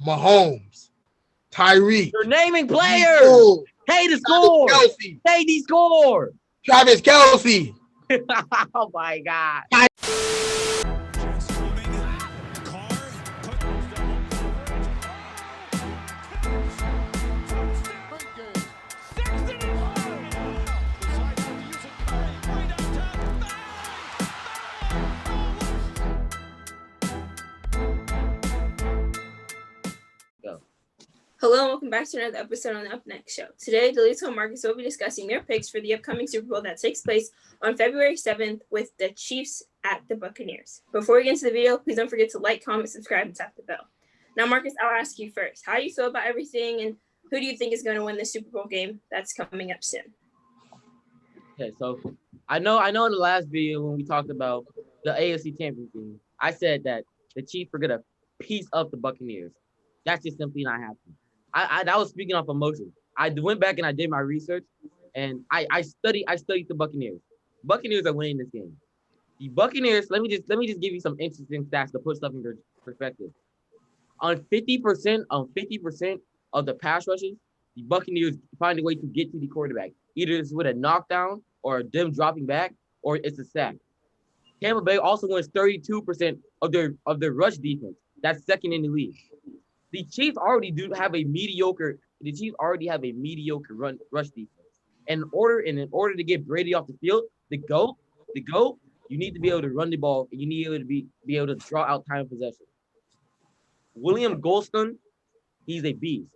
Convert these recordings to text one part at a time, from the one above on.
Mahomes, Tyreek. You're naming players. Hey, the score. Hey, the score. Travis Kelce. Oh my God. Hello and welcome back to another episode on the Up Next show. Today, Dalitso and Marcus will be discussing their picks for the upcoming Super Bowl that takes place on February 7th with the Chiefs at the Buccaneers. Before we get into the video, please don't forget to like, comment, subscribe, and tap the bell. Now, Marcus, I'll ask you first. How do you feel about everything, and who do you think is going to win the Super Bowl game that's coming up soon? Okay, so I know in the last video when we talked about the AFC Championship game, I said that the Chiefs were going to piece up the Buccaneers. That's just simply not happening. I was speaking off emotion. I went back and I did my research, and I studied the Buccaneers. Buccaneers are winning this game. The Buccaneers. Let me just give you some interesting stats to put stuff in perspective. On 50% of the pass rushes, the Buccaneers find a way to get to the quarterback. Either it's with a knockdown or them dropping back, or it's a sack. Tampa Bay also wins 32% of their rush defense. That's second in the league. The Chiefs already have a mediocre rush defense. In order to get Brady off the field, the GOAT, you need to be able to run the ball, and you need to be able to draw out time of possession. William Golston, he's a beast.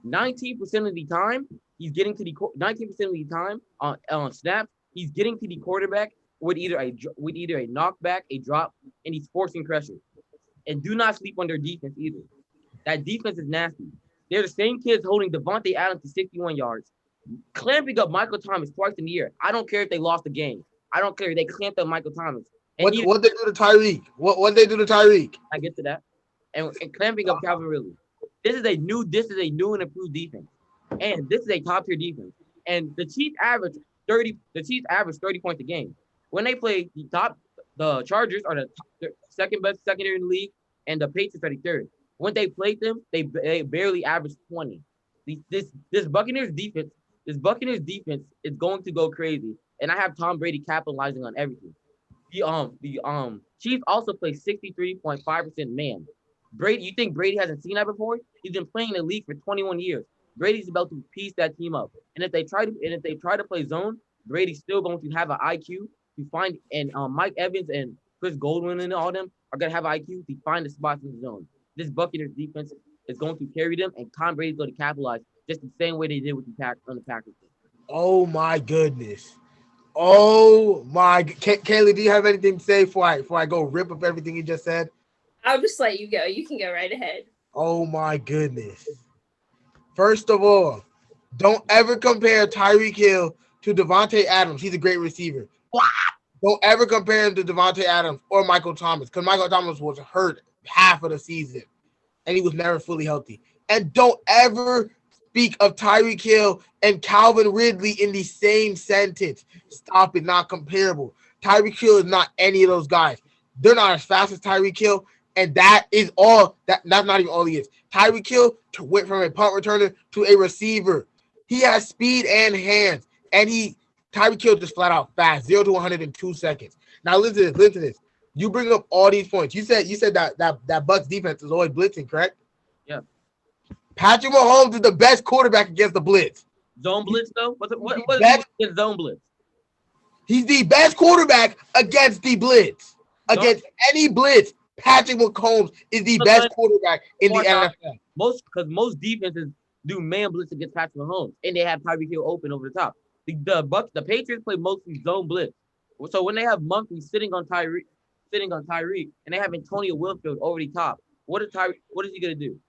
19% of the time, he's getting to the 19% of the time on snaps, he's getting to the quarterback with either a knockback, a drop, and he's forcing pressure. And do not sleep on their defense either. That defense is nasty. They're the same kids holding Devontae Adams to 61 yards, clamping up Michael Thomas twice in the year. I don't care if they lost the game. I don't care. They clamped up Michael Thomas. What they do to Tyreek? What they do to Tyreek? I get to that. And clamping up Calvin Ridley. This is a new and improved defense. And this is a top tier defense. And the Chiefs average 30 points a game. When they play the Chargers are the second best secondary in the league, and the Patriots are the third. When they played them, they barely averaged 20. This Buccaneers defense is going to go crazy, and I have Tom Brady capitalizing on everything. The Chiefs also play 63.5% man. Brady, you think Brady hasn't seen that before? He's been playing in the league for 21 years. Brady's about to piece that team up, and if they try to play zone, Brady's still going to have an IQ to find, and Mike Evans and Chris Godwin and all them are gonna have an IQ to find the spots in the zone. This Buccaneers defense is going to carry them, and Tom Brady's going to capitalize just the same way they did with the Packers. Oh my goodness! Oh my! Kaylee, do you have anything to say before I go rip up everything you just said? I'll just let you go. You can go right ahead. Oh my goodness! First of all, don't ever compare Tyreek Hill to Devontae Adams. He's a great receiver. What? Don't ever compare him to Devontae Adams or Michael Thomas, because Michael Thomas was hurt half of the season, and he was never fully healthy. And don't ever speak of Tyreek Hill and Calvin Ridley in the same sentence. Stop it, not comparable. Tyreek Hill is not any of those guys. They're not as fast as Tyreek Hill, and that's not even all he is. Tyreek Hill went from a punt returner to a receiver. He has speed and hands, and Tyreek Hill just flat out fast, 0 to 100 in 2 seconds. Now listen to this. You bring up all these points. You said that Bucs defense is always blitzing, correct? Yeah. Patrick Mahomes is the best quarterback against the blitz. Zone blitz though? What is zone blitz? He's the best quarterback against the blitz. Against any blitz, Patrick Mahomes is the best quarterback in the NFL. Most defenses do man blitz against Patrick Mahomes, and they have Tyreek Hill open over the top. The Patriots play mostly zone blitz. So when they have Moncrief sitting on Tyreek, and they have Antonio Winfield over the top, what is he gonna do?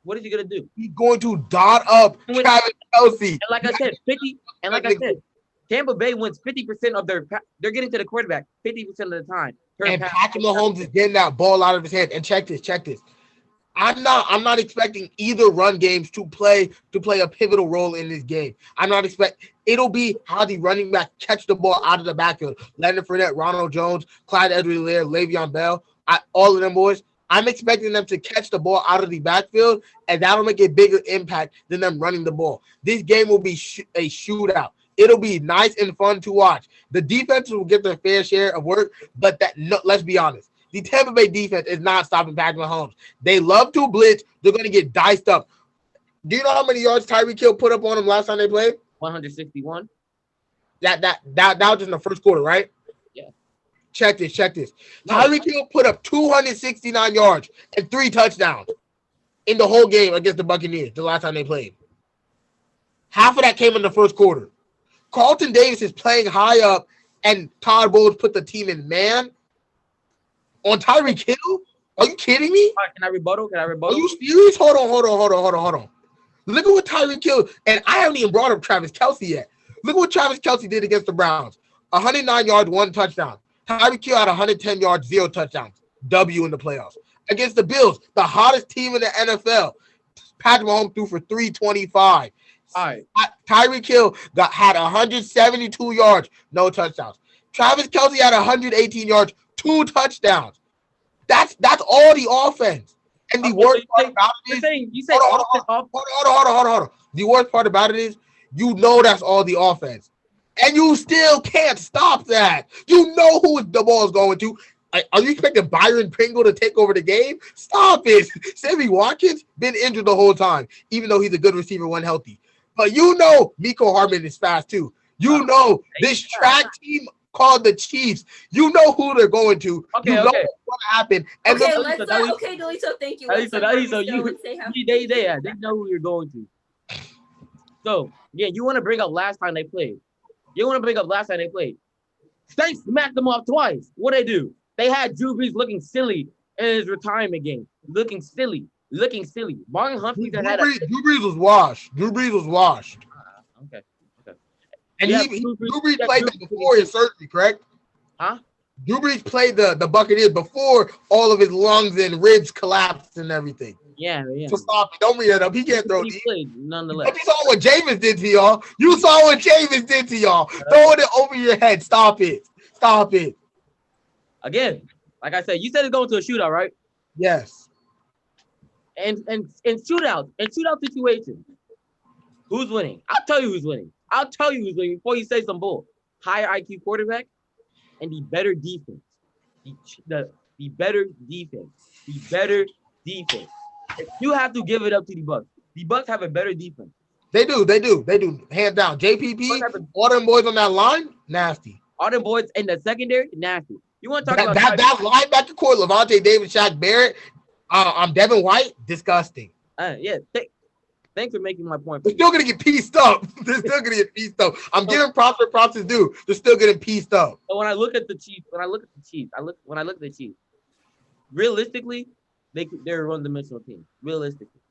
What is he gonna do? He's going to dot up Travis Kelce. And like I said, Tampa Bay wins 50% of they're getting to the quarterback 50% of the time. And Patrick Mahomes is getting that ball out of his hand. And check this. I'm not expecting either run games to play a pivotal role in this game. It'll be how the running back catch the ball out of the backfield. Leonard Fournette, Ronald Jones, Clyde Edwards-Helaire, Le'Veon Bell, all of them boys. I'm expecting them to catch the ball out of the backfield, and that'll make a bigger impact than them running the ball. This game will be a shootout. It'll be nice and fun to watch. The defense will get their fair share of work, but let's be honest. The Tampa Bay defense is not stopping Patrick Mahomes. They love to blitz. They're going to get diced up. Do you know how many yards Tyreek Hill put up on him last time they played? 161. That was just in the first quarter, right? Yeah. Check this. Tyreek Hill put up 269 yards and 3 touchdowns in the whole game against the Buccaneers the last time they played. Half of that came in the first quarter. Carlton Davis is playing high up, and Todd Bowles put the team in man on Tyreek Hill. Are you kidding me? Can I rebuttal? Are you serious? Hold on. Look at what Tyreek Hill, and I haven't even brought up Travis Kelce yet. Look at what Travis Kelce did against the Browns. 109 yards, 1 touchdown. Tyreek Hill had 110 yards, 0 touchdowns. W in the playoffs. Against the Bills, the hottest team in the NFL, Patrick Mahomes threw for 325. All right. Tyreek Hill had 172 yards, no touchdowns. Travis Kelce had 118 yards, 2 touchdowns. That's all the offense. And the worst part about it is, hold on. The worst part about it is, you know that's all the offense, and you still can't stop that. You know who the ball is going to. Are you expecting Byron Pringle to take over the game? Stop it. Sammy Watkins been injured the whole time, even though he's a good receiver when healthy. But you know Miko Hardman is fast too. You know this track team called the Chiefs. You know who they're going to. Okay, you know what's going to happen. And Dalitso, thank you. They know who you're going to. So, yeah, you want to bring up last time they played. Saints smacked them off twice. What they do? They had Drew Brees looking silly in his retirement game. Looking silly. Marlon Humphrey Drew Brees was washed. Okay. And Drew Brees played them before his surgery, correct? Huh? Drew Brees played the Buccaneers before all of his lungs and ribs collapsed and everything. Yeah. So stop it. Don't bring that up. He can't throw these. Nonetheless. But you saw what Jameis did to y'all. Throwing it over your head. Stop it. Again, like I said, you said it's going to a shootout, right? Yes. And shootout situations, who's winning? I'll tell you who's winning before you say some bull. Higher IQ quarterback and the better defense. The better defense. You have to give it up to the Bucs. The Bucs have a better defense. They do. Hands down. JPP, all them boys on that line, nasty. All them boys in the secondary, nasty. You want to talk about that linebacker core, Levante David, Shaq Barrett, Devin White, disgusting. Yeah. Thanks for making my point. They're still gonna get pieced up. I'm giving props where props is due. They're still getting pieced up. So when I look at the Chiefs, realistically, they're a one-dimensional team. Realistically.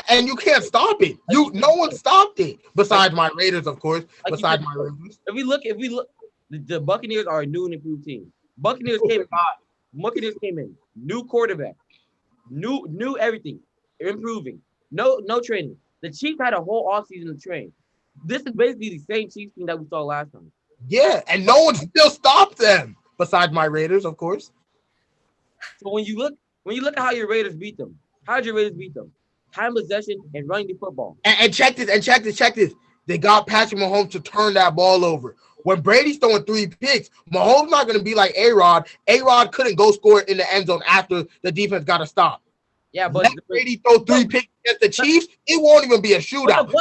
And you can't stop it. No one stopped it. Besides my Raiders, of course. If we look, the Buccaneers are a new and improved team. Buccaneers came in. New quarterback. New everything. Improving. No training. The Chiefs had a whole offseason to train. This is basically the same Chiefs team that we saw last time. Yeah, and no one still stopped them. Besides my Raiders, of course. So when you look at how your Raiders beat them, how'd your Raiders beat them? Time possession and running the football. And check this. They got Patrick Mahomes to turn that ball over. When Brady's throwing 3 picks, Mahomes not going to be like A-Rod. A-Rod couldn't go score in the end zone after the defense got to stop. Yeah, but let Brady throw 3 picks against the Chiefs, it won't even be a shootout.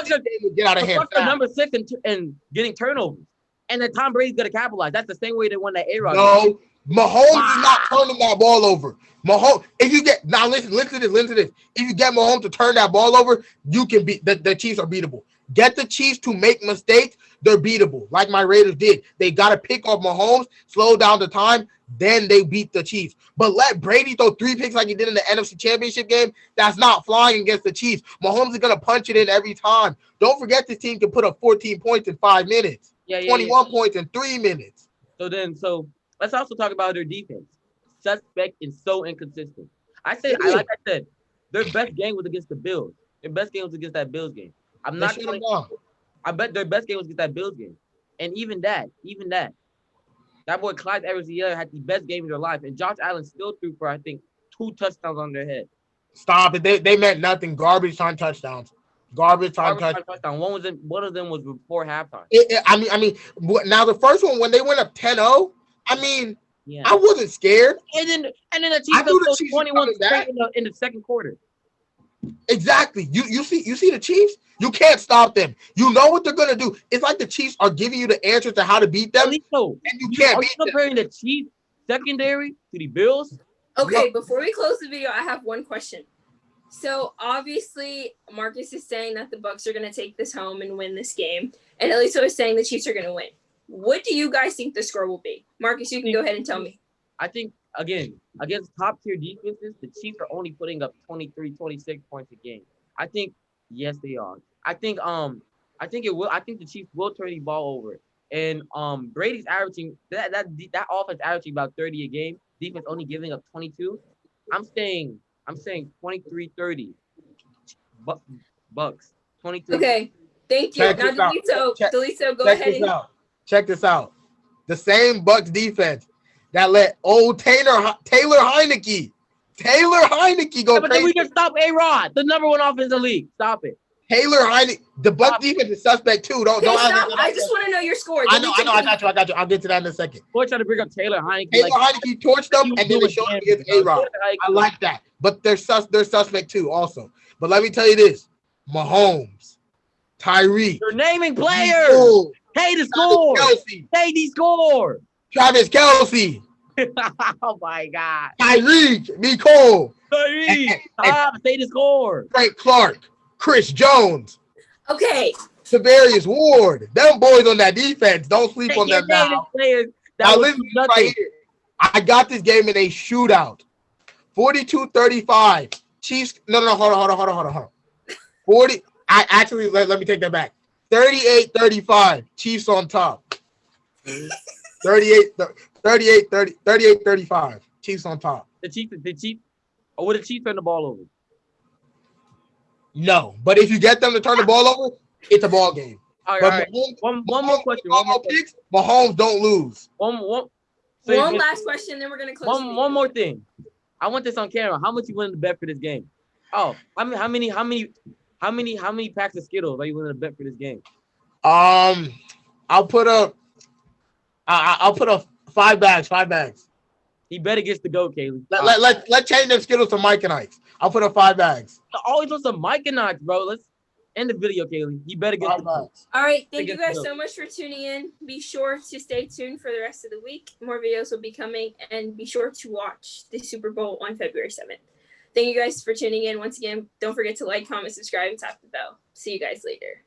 Get out of hand. Number 6 and getting turnovers. And then Tom Brady's going to capitalize. That's the same way they won that A-Rod. No, Mahomes is not turning that ball over. Mahomes, if you get listen to this. If you get Mahomes to turn that ball over, you can beat the Chiefs are beatable. Get the Chiefs to make mistakes, they're beatable. Like my Raiders did. They got to pick off Mahomes, slow down the time, then they beat the Chiefs. But let Brady throw 3 picks like he did in the NFC Championship game. That's not flying against the Chiefs. Mahomes is going to punch it in every time. Don't forget this team can put up 14 points in 5 minutes. 21 points in 3 minutes. So let's also talk about their defense. Suspect and so inconsistent. Like I said, their best game was against the Bills. Their best game was against that Bills game. I bet their best game was against that Bills game. And even that boy Clyde Edwards-Helaire had the best game of their life. And Josh Allen still threw for, I think, 2 touchdowns on their head. Stop it. They meant nothing. Garbage time touchdowns. Garbage time touchdown. One of them was before halftime. I mean, now the first one when they went up 10-0, I mean, Yeah. I wasn't scared. And then the Chiefs 21 straight in the second quarter. Exactly. You see the Chiefs? You can't stop them. You know what they're gonna do. It's like the Chiefs are giving you the answer to how to beat them, and you can't beat them. Comparing the Chiefs secondary to the Bills? Okay, before we close the video, I have one question. So obviously, Marcus is saying that the Bucks are going to take this home and win this game, and Dalitso is saying the Chiefs are going to win. What do you guys think the score will be? Marcus, you can go ahead and tell me. I think, again, against top-tier defenses, the Chiefs are only putting up 23, 26 points a game. I think, yes, they are. I think it will. I think the Chiefs will turn the ball over. And Brady's averaging that offense averaging about 30 a game. Defense only giving up 22. I'm saying 23-30. Bucks. 23. Okay, thank you. Now, Dalitso, go ahead and check this out. The same Bucks defense that let old Taylor Heineke go but crazy. We can stop A-Rod, the number 1 offense in the league. Stop it. Taylor Heineke, the Bucks defense is suspect too. Don't I just want to know your score. I know. I got you. I'll get to that in a second. Boy, trying to bring up Taylor Heineke. Heineke torched them, and then they showed him against A-Rod. I like that, but they're suspect too, also. But let me tell you this: Mahomes, Tyreek. You're naming players. Hey, the score. Hey, the score. Travis Kelce. Oh my God. Tyreek, Nicole. Tyreek. Say the score. Frank Clark. Chris Jones. Okay. Tavarius Ward. Them boys on that defense. Don't sleep on them now. Now listen right here. I got this game in a shootout. 42-35. Chiefs. No. Hold on. 40. Let me take that back. 38-35. Chiefs on top. 38-35. Chiefs on top. The Chiefs. Or would the Chiefs turn the ball over? No, but if you get them to turn the ball over, it's a ball game. All right. One more question. Mahomes don't lose. One last question, then we're gonna close. One more thing. I want this on camera. How much you willing to bet for this game? Oh, how many packs of Skittles are you willing to bet for this game? I'll put up 5 bags. 5 bags. He better gets to go, Kaylee. Let's change them Skittles to Mike and Ike's. I'll put up 5 bags. Always on some Mike and Ike's, bro. Let's end the video, Kaylee. He better get to go. All right. Thank you guys so much for tuning in. Be sure to stay tuned for the rest of the week. More videos will be coming, and be sure to watch the Super Bowl on February 7th. Thank you guys for tuning in. Once again, don't forget to like, comment, subscribe, and tap the bell. See you guys later.